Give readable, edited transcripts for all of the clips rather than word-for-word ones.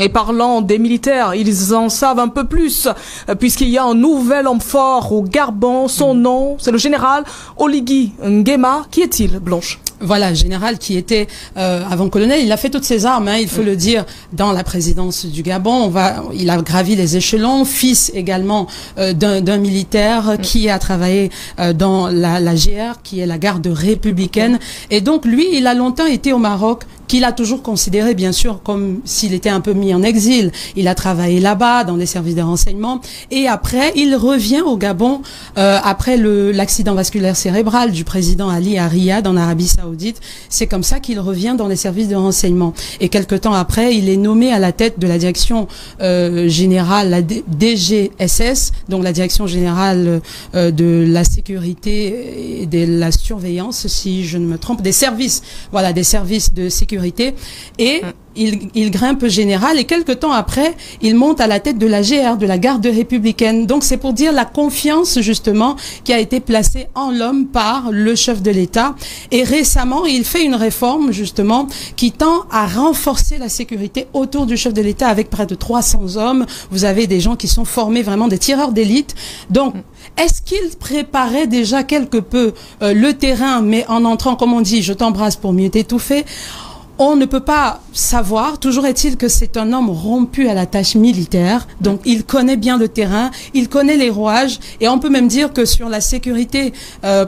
Et parlant des militaires, ils en savent un peu plus, puisqu'il y a un nouvel homme fort au Gabon. Son nom, c'est le général Oligui Nguema. Qui est-il, Blanche? Voilà, général qui était avant colonel, il a fait toutes ses armes, hein, il faut le dire, dans la présidence du Gabon. Il a gravi les échelons, fils également d'un militaire qui a travaillé dans la GR, qui est la garde républicaine. Et donc lui, il a longtemps été au Maroc, qu'il a toujours considéré, bien sûr, comme s'il était un peu mis en exil. Il a travaillé là-bas, dans les services de renseignement. Et après, il revient au Gabon, après l'accident vasculaire cérébral du président Ali à Riyad, en Arabie Saoudite. C'est comme ça qu'il revient dans les services de renseignement. Et quelque temps après, il est nommé à la tête de la direction générale, la DGSS, donc la direction générale de la sécurité et de la surveillance, si je ne me trompe, des services, voilà, des services de sécurité. Et il grimpe général et quelque temps après, il monte à la tête de la GR, de la garde républicaine. Donc c'est pour dire la confiance justement qui a été placée en l'homme par le chef de l'État. Et récemment, il fait une réforme justement qui tend à renforcer la sécurité autour du chef de l'État avec près de 300 hommes. Vous avez des gens qui sont formés vraiment des tireurs d'élite. Donc est-ce qu'il préparait déjà quelque peu le terrain, mais en entrant, comme on dit, je t'embrasse pour mieux t'étouffer? On ne peut pas savoir. Toujours est-il que c'est un homme rompu à la tâche militaire. Donc, il connaît bien le terrain, il connaît les rouages. Et on peut même dire que sur la sécurité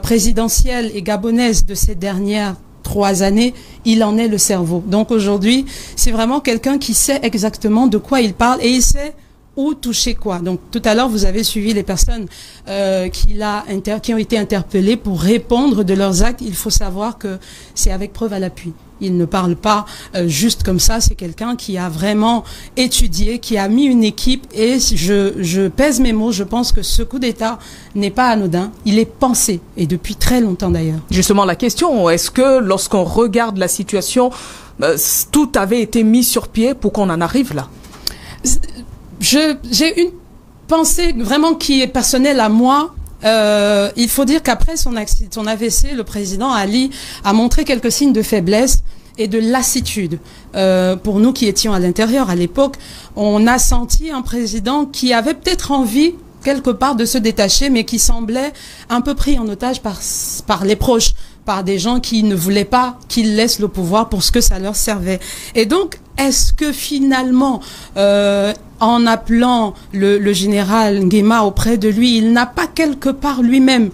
présidentielle et gabonaise de ces dernières 3 années, il en est le cerveau. Donc, aujourd'hui, c'est vraiment quelqu'un qui sait exactement de quoi il parle et il sait où toucher quoi. Donc tout à l'heure, vous avez suivi les personnes qui ont été interpellées pour répondre de leurs actes. Il faut savoir que c'est avec preuve à l'appui. Il ne parle pas juste comme ça. C'est quelqu'un qui a vraiment étudié, qui a mis une équipe. Et je pèse mes mots. Je pense que ce coup d'État n'est pas anodin. Il est pensé, et depuis très longtemps d'ailleurs. Justement, la question, est-ce que lorsqu'on regarde la situation, tout avait été mis sur pied pour qu'on en arrive là? J'ai une pensée vraiment qui est personnelle à moi. Il faut dire qu'après son AVC, le président Ali a montré quelques signes de faiblesse et de lassitude. Pour nous qui étions à l'intérieur à l'époque, on a senti un président qui avait peut-être envie quelque part de se détacher, mais qui semblait un peu pris en otage par les proches, par des gens qui ne voulaient pas qu'il laisse le pouvoir pour ce que ça leur servait. Et donc, est-ce que finalement, en appelant le général Nguema auprès de lui, il n'a pas quelque part lui-même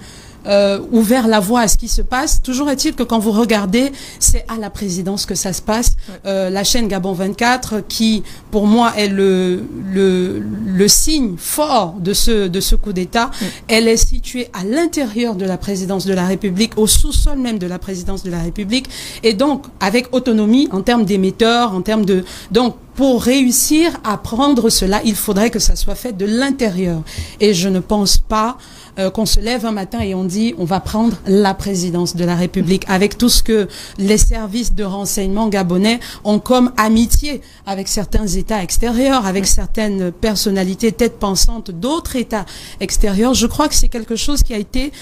ouvert la voie à ce qui se passe? Toujours est-il que quand vous regardez, c'est à la présidence que ça se passe. La chaîne Gabon 24, qui pour moi est le signe fort de ce coup d'État, elle est située à l'intérieur de la présidence de la République, au sous-sol même de la présidence de la République, et donc avec autonomie en termes d'émetteurs, en termes de... Donc, pour réussir à prendre cela, il faudrait que ça soit fait de l'intérieur. Et je ne pense pas qu'on se lève un matin et on dit on va prendre la présidence de la République avec tout ce que les services de renseignement gabonais ont comme amitié avec certains États extérieurs, avec certaines personnalités têtes pensantes d'autres États extérieurs. Je crois que c'est quelque chose qui a été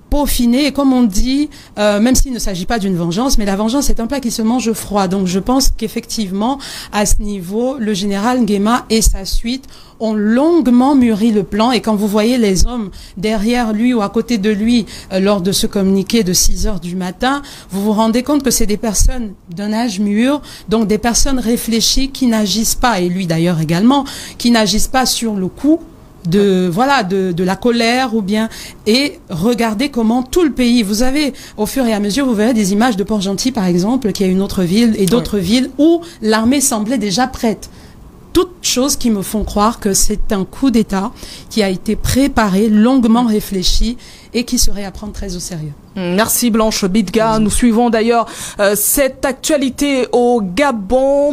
peaufiné, et comme on dit, même s'il ne s'agit pas d'une vengeance, mais la vengeance est un plat qui se mange froid. Donc je pense qu'effectivement, à ce niveau, le général Nguema et sa suite ont longuement mûri le plan, et quand vous voyez les hommes derrière lui ou à côté de lui lors de ce communiqué de 6 heures du matin, vous vous rendez compte que c'est des personnes d'un âge mûr, donc des personnes réfléchies qui n'agissent pas, et lui d'ailleurs également, qui n'agissent pas sur le coup de la colère ou bien, et regardez comment tout le pays, vous avez au fur et à mesure, vous verrez des images de Port-Gentil par exemple, qui est une autre ville, et d'autres villes où l'armée semblait déjà prête. Toutes choses qui me font croire que c'est un coup d'État qui a été préparé, longuement réfléchi, et qui serait à prendre très au sérieux. Merci Blanche Bidga. Nous suivons d'ailleurs cette actualité au Gabon.